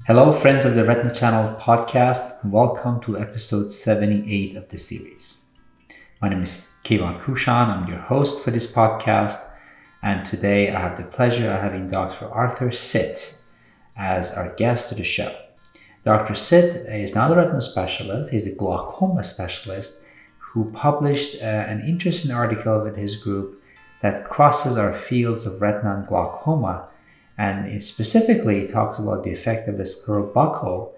Hello, friends of the Retina Channel podcast, and welcome to episode 78 of the series. My name is Kevon Kushan. I'm your host for this podcast, and today I have the pleasure of having Dr. Arthur Sitt as our guest to the show. Dr. Sitt is not a retina specialist, he's a glaucoma specialist who published an interesting article with his group that crosses our fields of retina and glaucoma. And it specifically talks about the effect of the scleral buckle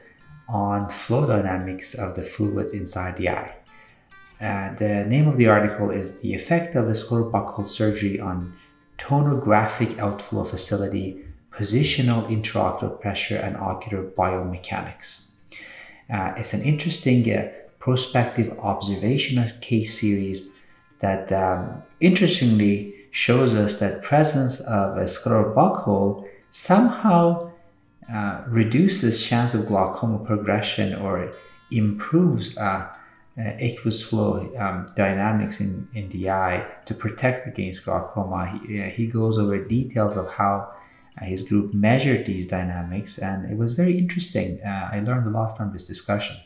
on flow dynamics of the fluids inside the eye. The name of the article is The Effect of the Scleral Buckle Surgery on Tonographic Outflow Facility, Positional Intraocular Pressure, and Ocular Biomechanics. It's an interesting prospective observational case series that interestingly shows us that presence of a scleral buckle somehow reduces chance of glaucoma progression or improves aqueous flow dynamics in the eye to protect against glaucoma. He goes over details of how his group measured these dynamics, and it was very interesting. I learned a lot from this discussion.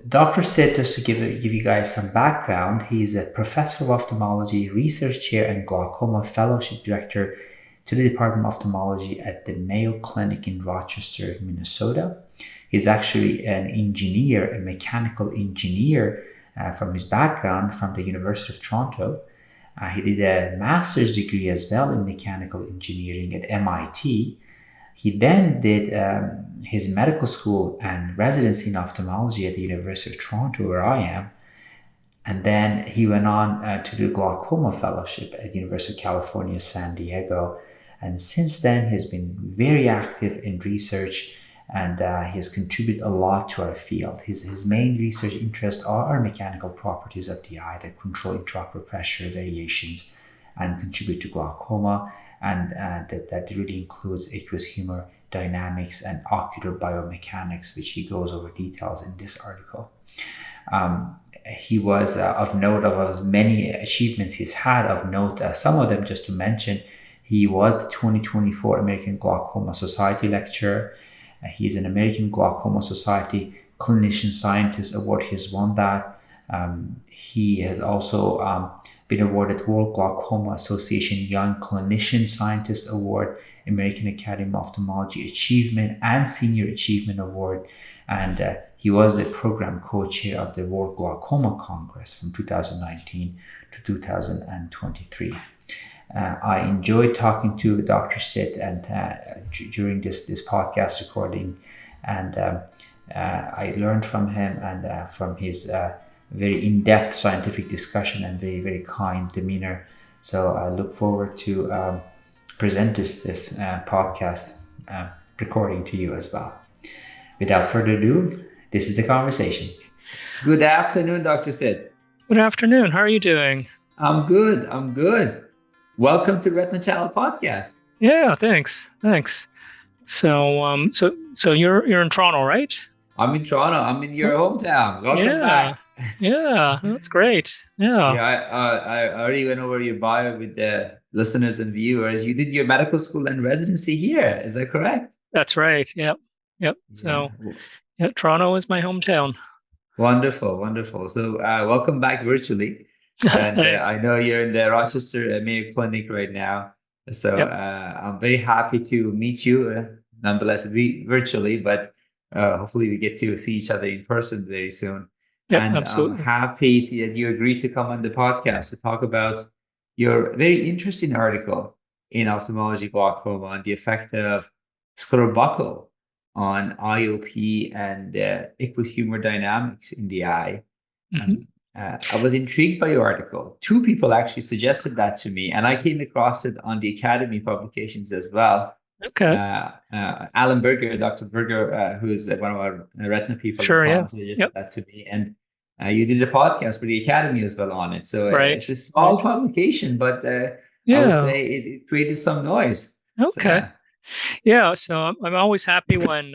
Dr. Sitt, just to give you guys some background, he's a professor of ophthalmology, research chair, and glaucoma fellowship director to the Department of Ophthalmology at the Mayo Clinic in Rochester, Minnesota. He's actually an engineer, a mechanical engineer from his background from the University of Toronto. He did a master's degree as well in mechanical engineering at MIT. He then did his medical school and residency in ophthalmology at the University of Toronto, where I am. And then he went on to do glaucoma fellowship at the University of California, San Diego. And since then, he's been very active in research, and he has contributed a lot to our field. His main research interests are mechanical properties of the eye that control intraocular pressure variations and contribute to glaucoma. And that really includes aqueous humor dynamics and ocular biomechanics, which he goes over details in this article. He was of note of as many achievements he's had of note, some of them just to mention. He was the 2024 American Glaucoma Society lecturer. He's an American Glaucoma Society Clinician Scientist Award. He has won that. He has also been awarded World Glaucoma Association Young Clinician Scientist Award, American Academy of Ophthalmology Achievement and Senior Achievement Award. And he was the program co-chair of the World Glaucoma Congress from 2019 to 2023. I enjoyed talking to Dr. Sitt and during this podcast recording, and I learned from him and from his very in-depth scientific discussion and very, very kind demeanor. So I look forward to present this podcast recording to you as well. Without further ado, this is the conversation. Good afternoon, Dr. Sitt. Good afternoon. How are you doing? I'm good. Welcome to Retina Channel podcast. Yeah, thanks. So you're in Toronto, right? I'm in Toronto. I'm in your hometown. Welcome back. Yeah, that's great. Yeah. I already went over your bio with the listeners and viewers. You did your medical school and residency here. Is that correct? That's right. Yep. So, Toronto is my hometown. Wonderful. So, welcome back virtually. And I know you're in the Rochester Mayo Clinic right now. So, I'm very happy to meet you, nonetheless, virtually, but hopefully we get to see each other in person very soon. Yeah, and absolutely. I'm happy that you agreed to come on the podcast to talk about your very interesting article in Ophthalmology Glaucoma on the effect of scleral buckle on IOP and aqueous humor dynamics in the eye. Mm-hmm. I was intrigued by your article. Two people actually suggested that to me, and I came across it on the Academy publications as well. Okay. Alan Berger, Dr. Berger, who is one of our retina people, suggested that to me. And you did a podcast for the Academy as well on it. So it's a small publication, but I would say it created some noise. Okay. So I'm always happy when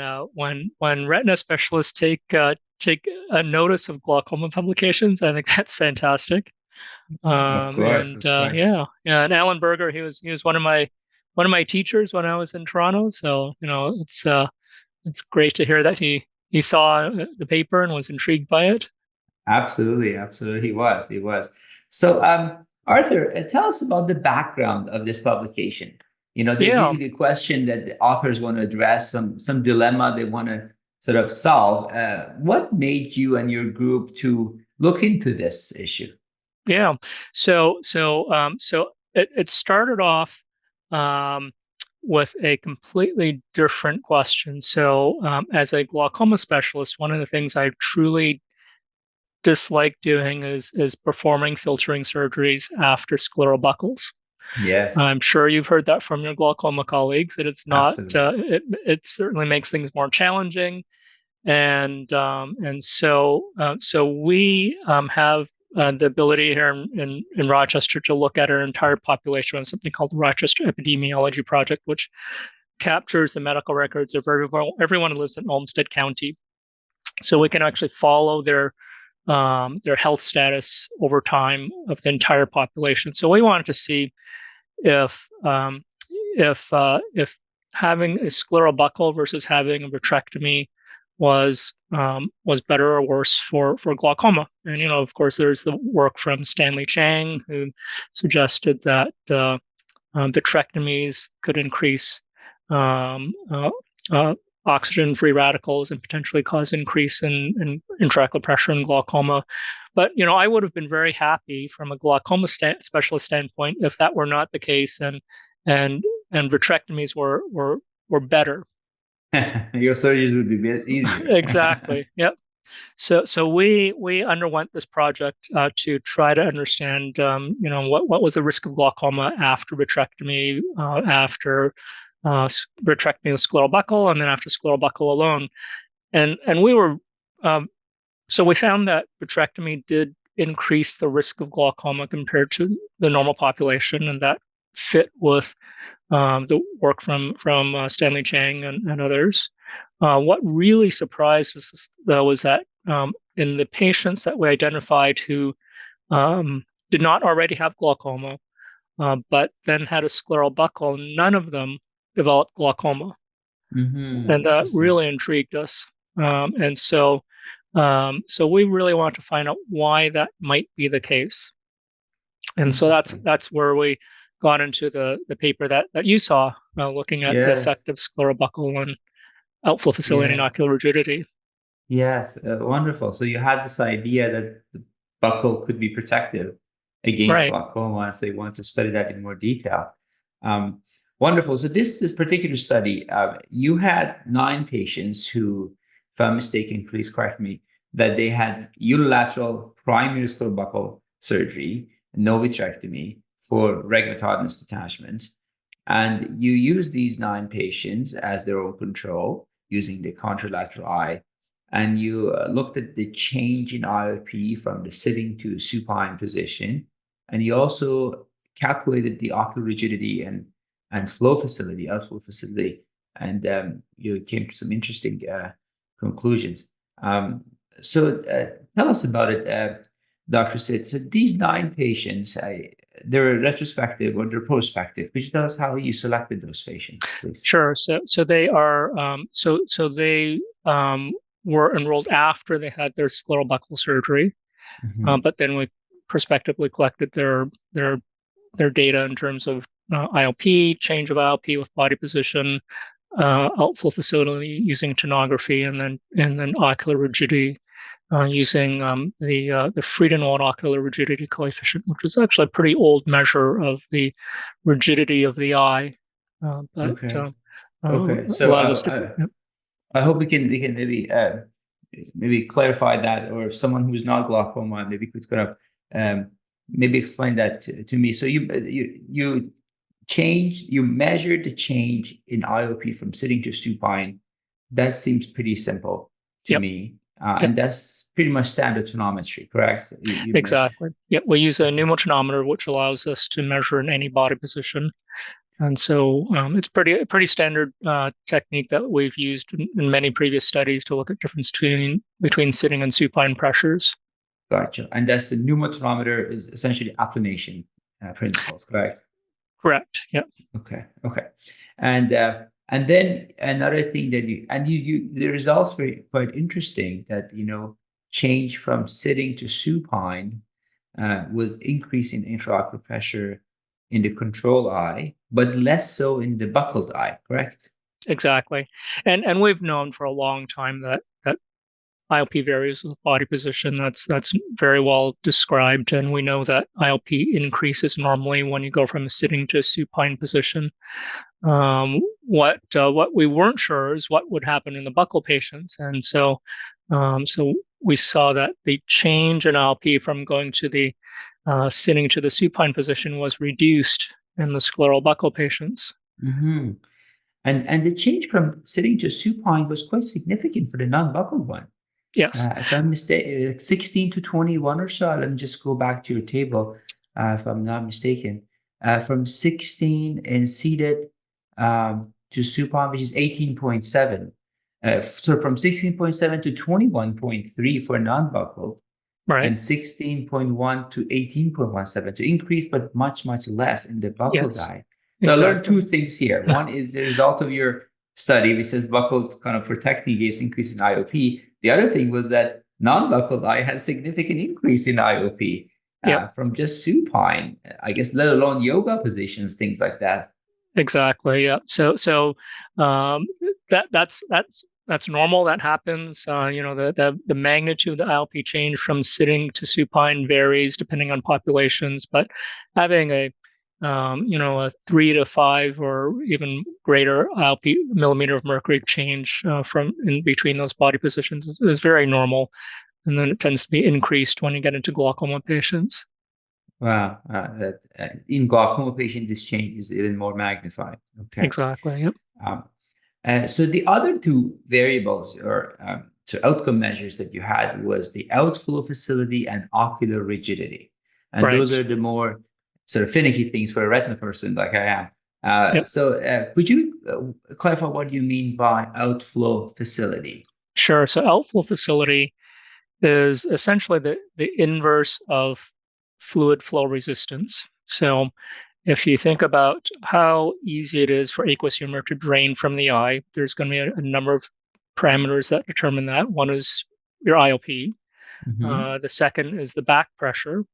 retina specialists take a notice of glaucoma publications. I think that's fantastic. Of course. And Alan Berger, he was one of my one of my teachers when I was in Toronto. So it's great to hear that he saw the paper and was intrigued by it. Absolutely, absolutely. He was. So, Arthur, tell us about the background of this publication. There's Yeah, usually a question that the authors want to address, some dilemma they want to sort of solve. What made you and your group to look into this issue? yeah. So it started off um, with a completely different question. So as a glaucoma specialist, one of the things I truly dislike doing is performing filtering surgeries after scleral buckles. Yes, I'm sure you've heard that from your glaucoma colleagues that it's not. absolutely. It certainly makes things more challenging, and so we have the ability here in Rochester to look at our entire population on something called the Rochester Epidemiology Project, which captures the medical records of everyone who lives in Olmsted County. So we can actually follow their health status over time of the entire population. So we wanted to see if if having a scleral buckle versus having a vitrectomy was better or worse for glaucoma. And of course, there's the work from Stanley Chang who suggested that vitrectomies could increase um, uh, uh, oxygen-free radicals and potentially cause increase in intraocular pressure in glaucoma. But I would have been very happy from a glaucoma specialist standpoint if that were not the case, and and vitrectomies were better. Your surgeries would be a bit easier. Exactly. Yep. So we underwent this project to try to understand, what was the risk of glaucoma after vitrectomy, after vitrectomy with scleral buckle, and then after scleral buckle alone. And we were so we found that vitrectomy did increase the risk of glaucoma compared to the normal population, and that fit with the work from Stanley Chang and others. What really surprised us, though, was that in the patients that we identified who did not already have glaucoma, but then had a scleral buckle, none of them developed glaucoma. And that Interesting. really intrigued us. So we really want to find out why that might be the case. And so Interesting. that's where we got into the paper that you saw, looking at the Yes. effect of scleral buckle on outflow facility and Yeah. ocular rigidity. Yes. Wonderful. So you had this idea that the buckle could be protective against Right. glaucoma, so you wanted to study that in more detail. Um, Wonderful. So this particular study, you had 9 patients who, if I'm mistaken, please correct me, that they had unilateral primary scleral buckle surgery, no vitrectomy for regmatodinous detachment. And you used these 9 patients as their own control using the contralateral eye. And you looked at the change in IOP from the sitting to supine position. And you also calculated the ocular rigidity and flow facility, outflow facility. And you came to some interesting conclusions. So tell us about it, Dr. Sid. So these 9 patients, they're retrospective or they're prospective. Could you tell us how you selected those patients, please? Sure. So they are they were enrolled after they had their scleral buckle surgery, Mhm. but then we prospectively collected their data in terms of IOP, change of IOP with body position, outflow facility using tonography, and then ocular rigidity using the Friedenwald ocular rigidity coefficient, which is actually a pretty old measure of the rigidity of the eye, but Okay. Okay. So allowed us to. I hope we can maybe clarify that, or if someone who's not glaucoma maybe could kind of maybe explain that to me. So you measured the change in IOP from sitting to supine. That seems pretty simple to Yep. me, Yep. and that's pretty much standard tonometry, correct? You measure. Exactly. Yep. We use a pneumotonometer, which allows us to measure in any body position. And so it's pretty standard technique that we've used in many previous studies to look at difference between sitting and supine pressures. Gotcha. And that's the pneumotonometer is essentially applanation principles, correct? Correct. Yeah. Okay. Okay. And then another thing that you the results were quite interesting that change from sitting to supine was increase in intraocular pressure in the control eye, but less so in the buckled eye, correct? Exactly. And we've known for a long time that IOP varies with body position. That's very well described, and we know that IOP increases normally when you go from a sitting to a supine position. What we weren't sure is what would happen in the buccal patients, and so we saw that the change in IOP from going to the sitting to the supine position was reduced in the scleral buccal patients. Mm-hmm. And the change from sitting to supine was quite significant for the non-buckled one. Yes. If I'm mistaken, 16 to 21 or so. Let me just go back to your table, if I'm not mistaken. From 16 and seated to supine, which is 18.7. So from 16.7 to 21.3 for non-buckled, Right. and 16.1 to 18.17 to increase, but much, much less in the buccal Yes. dye. So I learned Exactly. two things here. One is the result of your study, which says buccal kind of protecting against increase in IOP. The other thing was that non-buccal eye had significant increase in IOP Yep. from just supine, I guess, let alone yoga positions, things like that. Exactly. Yeah. So um, that's normal. That happens. The magnitude of the ILP change from sitting to supine varies depending on populations, but having a 3 to 5 or even greater ILP millimeter of mercury change from in between those body positions is very normal, and then it tends to be increased when you get into glaucoma patients. Wow. In glaucoma patient, this change is even more magnified. Okay. Exactly. Yep. Um, so the other two variables or so outcome measures that you had was the outflow facility and ocular rigidity. And Right. those are the more sort of finicky things for a retina person like I am. Yep. So could you clarify what you mean by outflow facility? Sure. So outflow facility is essentially the inverse of fluid flow resistance. So if you think about how easy it is for aqueous humor to drain from the eye, there's going to be a number of parameters that determine that. One is your IOP. Mm-hmm. The second is the back pressure,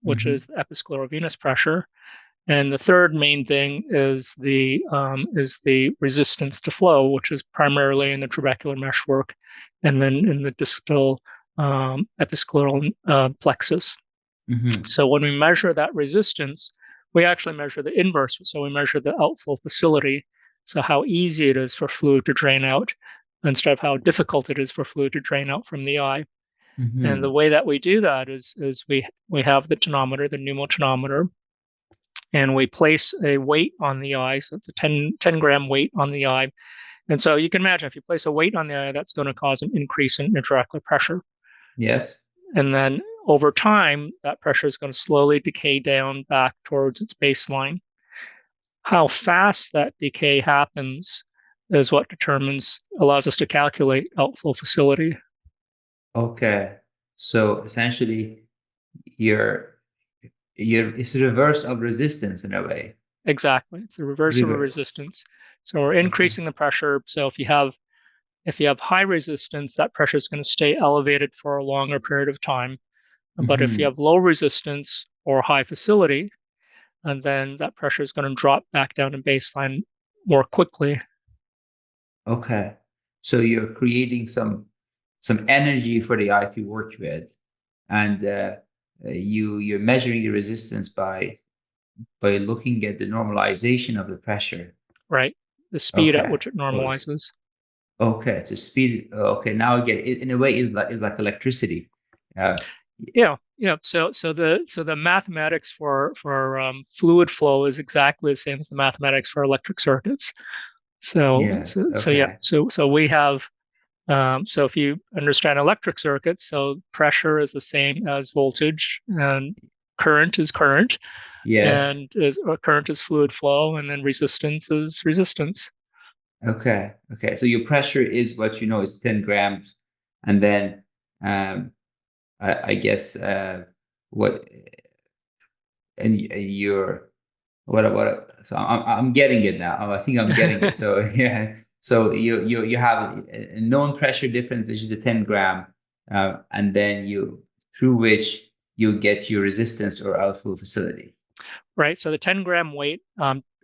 which Mm-hmm. is the episcleral venous pressure. And the third main thing is the resistance to flow, which is primarily in the trabecular meshwork, and then in the distal episcleral plexus. Mm-hmm. So when we measure that resistance, we actually measure the inverse. So we measure the outflow facility, so how easy it is for fluid to drain out, instead of how difficult it is for fluid to drain out from the eye. And the Mm-hmm. way that we do that is we have the tonometer, the pneumotonometer, and we place a weight on the eye. So it's a 10 gram weight on the eye. And so you can imagine if you place a weight on the eye, that's going to cause an increase in intraocular pressure. Yes. And then over time, that pressure is going to slowly decay down back towards its baseline. How fast that decay happens is what allows us to calculate outflow facility. Okay. So essentially, you're it's a reverse of resistance in a way. Exactly. It's a reverse of a Reverse. resistance. So we're Okay. increasing the pressure. So if you have high resistance, that pressure is going to stay elevated for a longer period of time. But if you Mm-hmm. have low resistance or high facility, and then that pressure is going to drop back down to baseline more quickly. Okay. So you're creating some energy for the eye to work with, and you're measuring the resistance by looking at the normalization of the pressure. Right? The speed at Okay. which it normalizes. Okay. To speed. Okay. Now again, it, in a way, is like electricity. Uh, Yeah, yeah. So the mathematics for fluid flow is exactly the same as the mathematics for electric circuits. So yes. so, so yeah. Okay. So we have so if you understand electric circuits, so pressure is the same as voltage, and current is current, Yes. and current is fluid flow, and then resistance is resistance. Okay. Okay. So your pressure is what you know is 10 grams, and then um, I guess what and your So I'm getting it now. I think I'm getting it. So yeah. So you have a known pressure difference, which is the 10 gram, and then through which you get your resistance or outflow facility. Right. So the 10-gram weight,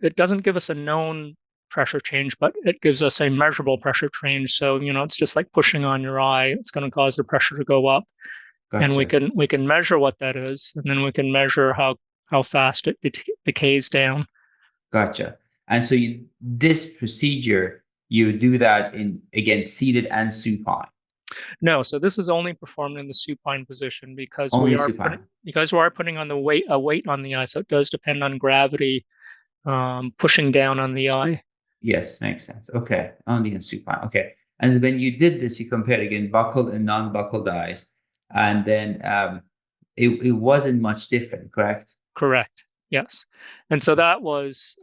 it doesn't give us a known pressure change, but it gives us a measurable pressure change. So, it's just like pushing on your eye. It's going to cause the pressure to go up. Gotcha. And we can measure what that is, and then we can measure how fast it decays down. Gotcha. And so this procedure, you do that in, again, seated and supine. No, so this is only performed in the supine position because Only we are supine. putting on a weight on the eye. So it does depend on gravity pushing down on the eye. Yes, makes sense. Okay, only in supine. Okay. And when you did this, you compared again buckled and non-buckled eyes, and then it wasn't much different, correct? Correct. Yes. And so that was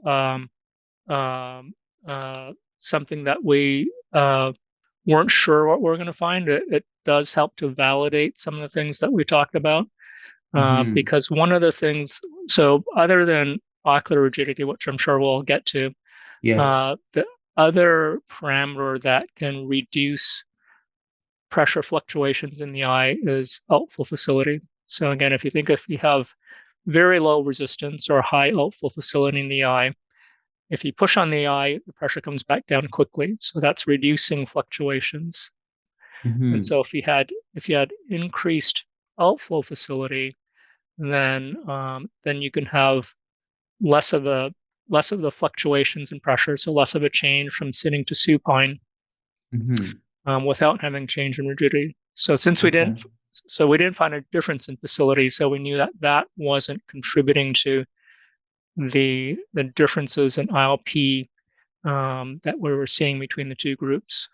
something that we weren't sure what we're going to find. It does help to validate some of the things that we talked about, because one of the things, so other than ocular rigidity, which I'm sure we'll get to, yes, the other parameter that can reduce pressure fluctuations in the eye is outflow facility. So again, if you have very low resistance or high outflow facility in the eye, if you push on the eye, the pressure comes back down quickly. So that's reducing fluctuations. And so if you had increased outflow facility, then you can have less of the fluctuations in pressure, so less of a change from sitting to supine, without having change in rigidity. So since we didn't find a difference in facility, so we knew that wasn't contributing to the differences in ILP that we were seeing between the two groups.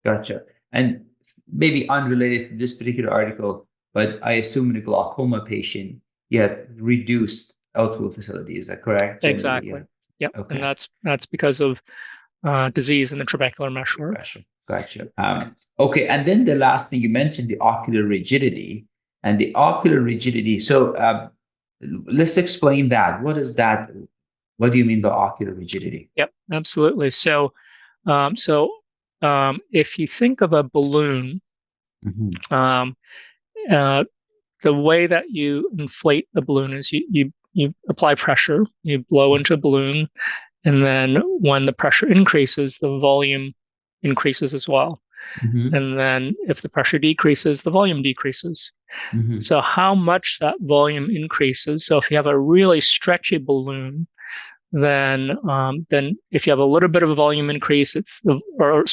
Gotcha. And maybe unrelated to this particular article, but I assume in a glaucoma patient, you have reduced outflow facility. Is that correct? Exactly. Yeah. Okay. And that's because of disease in the trabecular meshwork. Gotcha. Okay. And then the last thing you mentioned, the ocular rigidity. And the ocular rigidity. So let's explain that. What is that? What do you mean by ocular rigidity? Yep, absolutely. So, if you think of a balloon, the way that you inflate the balloon is you apply pressure, you blow into a balloon, and then when the pressure increases, the volume increases as well. And then if the pressure decreases, the volume decreases. So how much that volume increases, so if you have a really stretchy balloon, then if you have a little bit of a volume increase, a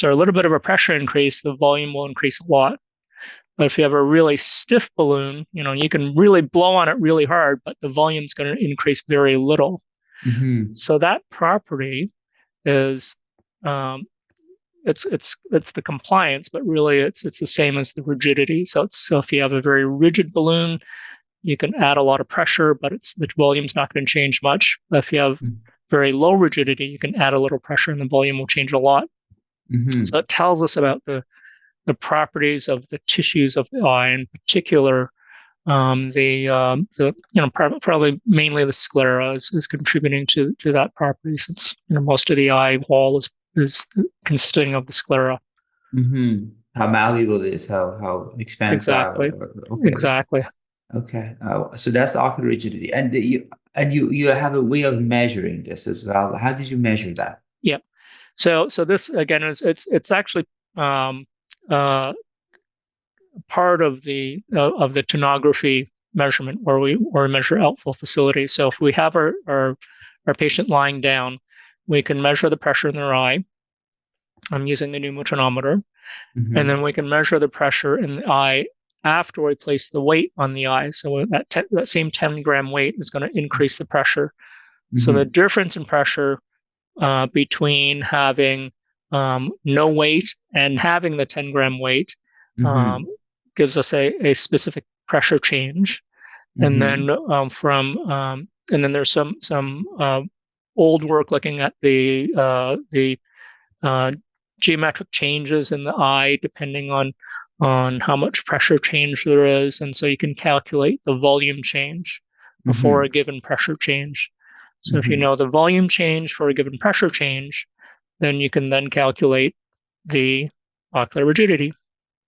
little bit of a pressure increase, the volume will increase a lot. But if you have a really stiff balloon, you can really blow on it really hard, but the volume's going to increase very little. So that property is it's the compliance, but really it's the same as the rigidity. So if you have a very rigid balloon, you can add a lot of pressure, but the volume's not going to change much. But if you have very low rigidity, you can add a little pressure and the volume will change a lot. So it tells us about the properties of the tissues of the eye, in particular, probably mainly the sclera is contributing to that property, since most of the eye wall is consisting of the sclera. How malleable it is, how expansive. Exactly. Okay. Exactly. Okay. So that's ocular rigidity, and you have a way of measuring this as well. How did you measure that? Yeah. So this again it's actually part of the tonography measurement where we measure outflow facility. So if we have our patient lying down, we can measure the pressure in their eye. I'm using the pneumotonometer, and then we can measure the pressure in the eye after we place the weight on the eye. So that same 10-gram weight is going to increase the pressure. So the difference in pressure between having no weight and having the 10-gram weight gives us a specific pressure change. And then and then there's some old work looking at the geometric changes in the eye depending on how much pressure change there is, and so you can calculate the volume change for a given pressure change. So if you know the volume change for a given pressure change, then you can then calculate the ocular rigidity.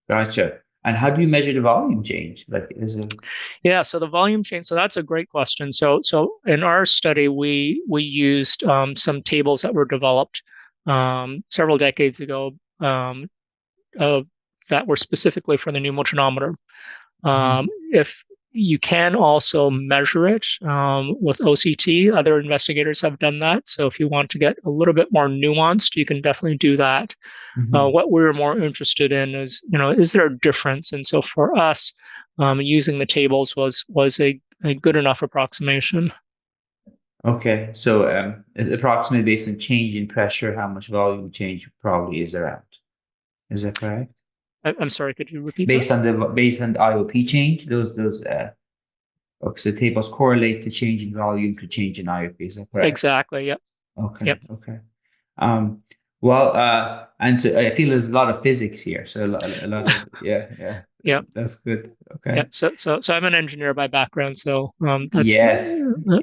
Gotcha. And how do you measure the volume change? Like, is it? Yeah, so the volume change. So that's a great question. So in our study, we used some tables that were developed several decades ago that were specifically for the pneumotonometer. If you can also measure it with OCT, other investigators have done that. So if you want to get a little bit more nuanced, you can definitely do that. What we were more interested in is, is there a difference? And so for us, using the tables was a good enough approximation. Okay, so it's approximately based on change in pressure, how much volume change probably is around. Is that correct? I'm sorry, could you repeat Based that? on the IOP change, those okay, so tables correlate to change in volume to change in IOP. Is that correct? Exactly. Yep. Okay. Yep. Okay. Well, and so I feel there's a lot of physics here. So a lot of yeah. Yep. That's good. Okay. Yep. So I'm an engineer by background. So Yes.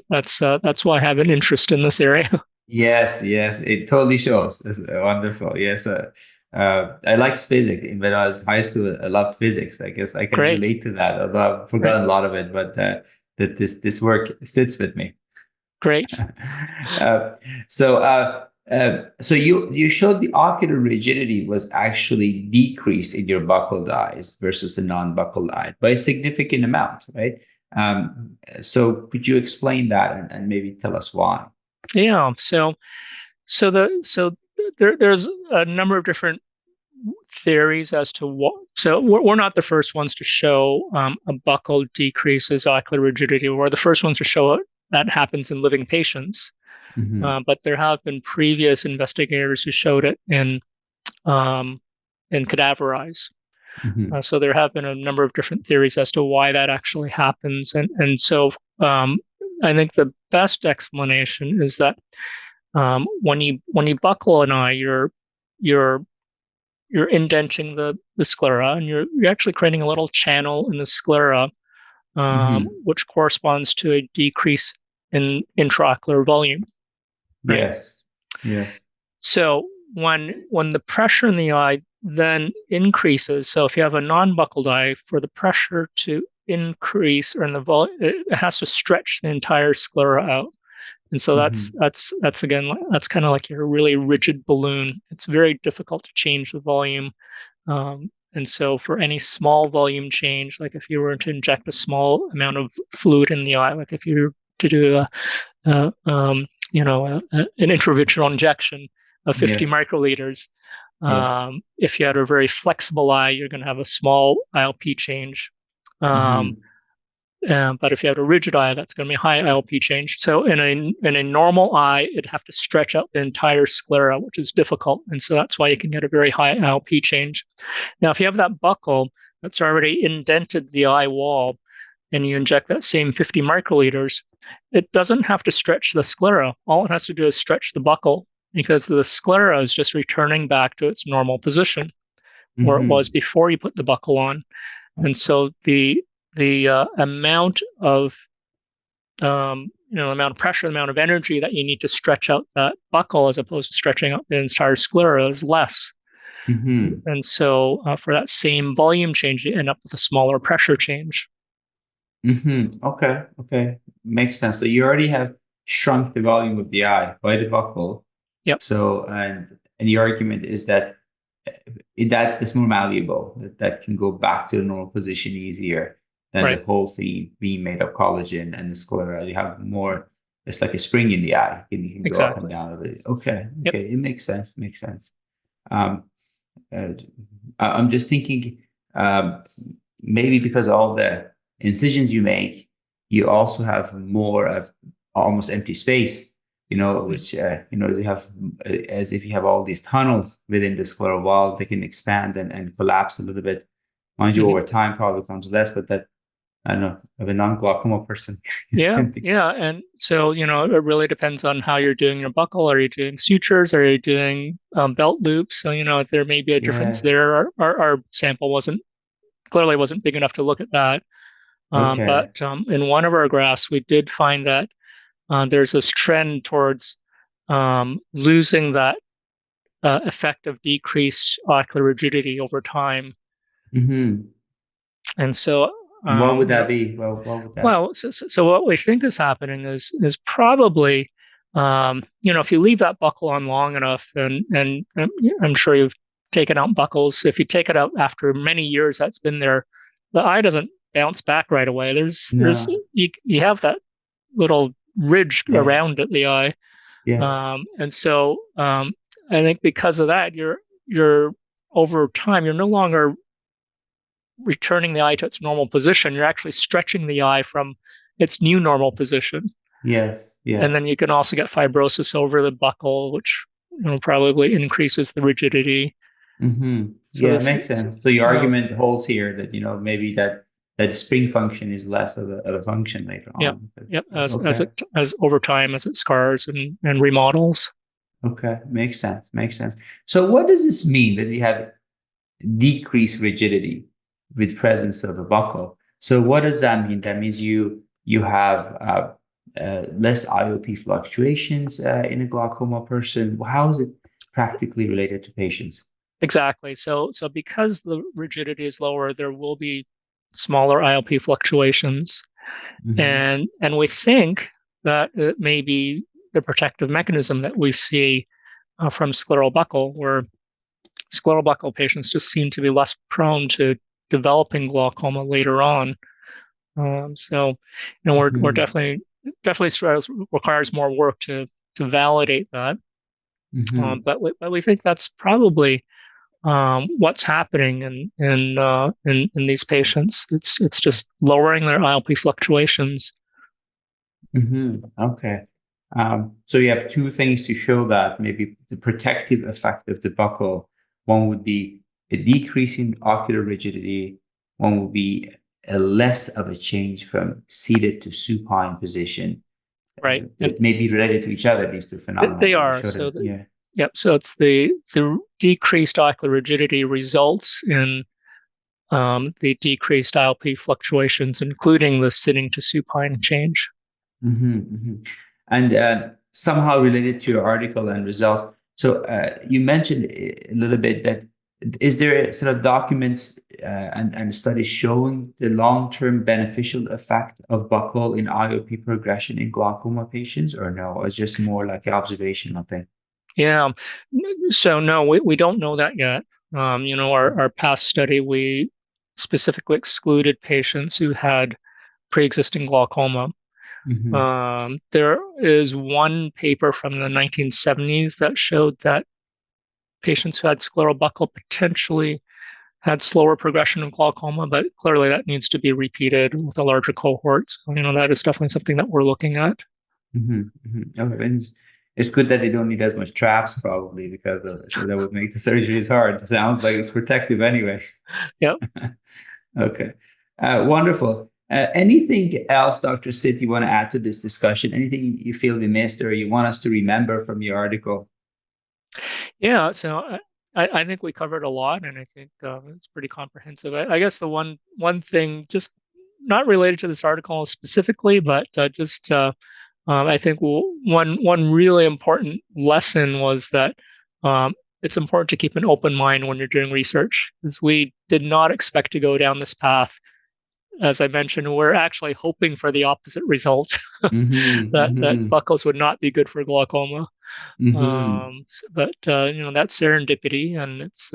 that's why I have an interest in this area. Yes. It totally shows. It's wonderful. Yes. I liked physics. When I was in high school, I loved physics. I guess I can Great. relate to that. Although I've forgotten a lot of it, but that this work sits with me. Great. So you showed the ocular rigidity was actually decreased in your buccal eyes versus the non-buccal eye by a significant amount, right? So could you explain that and maybe tell us why? Yeah. There's a number of different theories as to what. So we're not the first ones to show a buccal decreases ocular rigidity. We're the first ones to show it. That happens in living patients. But there have been previous investigators who showed it in cadaver eyes. So there have been a number of different theories as to why that actually happens. And so I think the best explanation is that when you buckle an eye, you're indenting the sclera, and you're actually creating a little channel in the sclera, which corresponds to a decrease in intraocular volume. Right? Yes. Yeah. So when the pressure in the eye then increases, so if you have a non-buckled eye, for the pressure to increase, or in the volume, it has to stretch the entire sclera out. And so that's again, that's kind of like your really rigid balloon. It's very difficult to change the volume. And so for any small volume change, like if you were to inject a small amount of fluid in the eye, like if you were to do an intravitreal injection of 50 microliters, if you had a very flexible eye, you're going to have a small ILP change. But if you have a rigid eye, that's going to be a high ILP change. So in a normal eye, it'd have to stretch out the entire sclera, which is difficult. And so that's why you can get a very high ILP change. Now, if you have that buccal that's already indented the eye wall, and you inject that same 50 microliters, it doesn't have to stretch the sclera. All it has to do is stretch the buccal, because the sclera is just returning back to its normal position where it was before you put the buccal on. And so the amount of amount of pressure, the amount of energy that you need to stretch out that buccal as opposed to stretching out the entire sclera is less. And so for that same volume change, you end up with a smaller pressure change. Okay. Makes sense. So you already have shrunk the volume of the eye by the buccal. Yep. So and the argument is that that is more malleable, that can go back to the normal position easier than the whole thing being made of collagen and the sclera. You have more. It's like a spring in the eye. You can go up and down a bit. Okay. It makes sense. I'm just thinking, maybe because all the incisions you make, you also have more of almost empty space, which, you have as if you have all these tunnels within the scleral wall, they can expand and collapse a little bit. Mind you, over time probably comes less, but that, I don't know, of a non-glaucoma person. Yeah. And so, it really depends on how you're doing your buccal. Are you doing sutures? Are you doing belt loops? So, there may be a difference there. Our sample clearly wasn't big enough to look at that. But in one of our graphs, we did find that there's this trend towards losing that effect of decreased ocular rigidity over time. Mm-hmm. And so, What would that be? Well, what would that? Well, so what we think is happening is probably, if you leave that buckle on long enough, and I'm sure you've taken out buckles. If you take it out after many years that's been there, the eye doesn't bounce back right away. There's you have that little ridge around the eye. Yes. And so I think because of that, you're over time, you're no longer returning the eye to its normal position. You're actually stretching the eye from its new normal position. Yes. Yes. And then you can also get fibrosis over the buckle, which probably increases the rigidity. Mm-hmm. So yeah, it makes sense. So your argument holds here that maybe that spring function is less of a function later on. Yep. As over time as it scars and remodels. Okay, makes sense. So what does this mean that you have decreased rigidity with presence of a buckle? So what does that mean? That means you have less IOP fluctuations in a glaucoma person. How is it practically related to patients? Exactly. So because the rigidity is lower, there will be smaller IOP fluctuations. Mm-hmm. And we think that it may be the protective mechanism that we see from scleral buckle, where scleral buckle patients just seem to be less prone to developing glaucoma later on. So we're definitely requires more work to validate that. Mm-hmm. But we think that's probably what's happening in these patients. It's just lowering their IOP fluctuations. Mm-hmm. Okay. So you have two things to show that maybe the protective effect of the buckle. One would be a decrease in ocular rigidity. One would be a less of a change from seated to supine position. Right. It may be related to each other, these two phenomena. They are. So yep. So it's the decreased ocular rigidity results in the decreased IOP fluctuations, including the sitting to supine change. Mm-hmm, mm-hmm. And somehow related to your article and results. So you mentioned a little bit that is there sort of documents and studies showing the long-term beneficial effect of buckle in IOP progression in glaucoma patients, or no? It's just more like an observational thing. Yeah. So no, we don't know that yet. Our past study, we specifically excluded patients who had pre-existing glaucoma. Mm-hmm. There is one paper from the 1970s that showed that patients who had scleral buckle potentially had slower progression of glaucoma, but clearly that needs to be repeated with a larger cohort. So, that is definitely something that we're looking at. Mm-hmm. Mm-hmm. Okay. And it's good that they don't need as much traps, probably, because so that would make the surgeries hard. It sounds like it's protective anyway. Yep. Okay. Wonderful. Anything else, Dr. Sid, you want to add to this discussion? Anything you feel we missed or you want us to remember from your article? Yeah, so I think we covered a lot, and I think it's pretty comprehensive. I guess the one thing, just not related to this article specifically, but I think one really important lesson was that it's important to keep an open mind when you're doing research, because we did not expect to go down this path. As I mentioned, we're actually hoping for the opposite result, mm-hmm, that buckles would not be good for glaucoma. Mm-hmm. But that's serendipity, and it's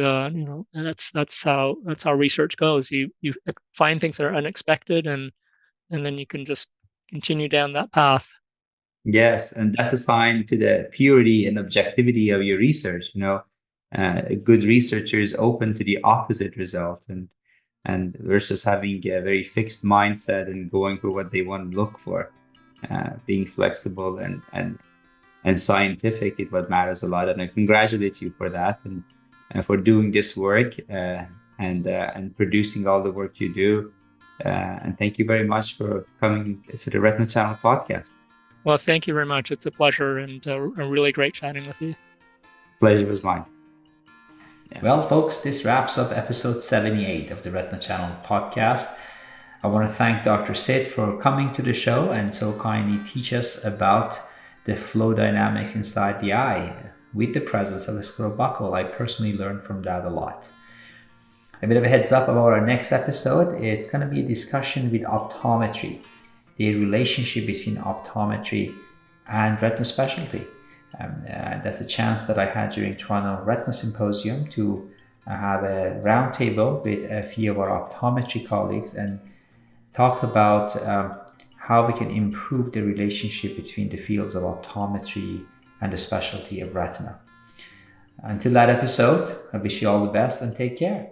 that's how research goes. You find things that are unexpected, and then you can just continue down that path. Yes, and that's a sign to the purity and objectivity of your research. A good researcher is open to the opposite result, and versus having a very fixed mindset and going for what they want to look for, being flexible and scientific is what matters a lot. And I congratulate you for that and for doing this work and producing all the work you do. And thank you very much for coming to the Retina Channel podcast. Well, thank you very much. It's a pleasure and really great chatting with you. Pleasure was mine. Well, folks, this wraps up episode 78 of the Retina Channel podcast. I want to thank Dr. Sid for coming to the show and so kindly teach us about the flow dynamics inside the eye with the presence of a scleral buckle. I personally learned from that a lot. A bit of a heads up about our next episode. It's going to be a discussion with optometry, the relationship between optometry and retina specialty. That's a chance that I had during Toronto Retina Symposium to have a roundtable with a few of our optometry colleagues and talk about how we can improve the relationship between the fields of optometry and the specialty of retina. Until that episode, I wish you all the best and take care.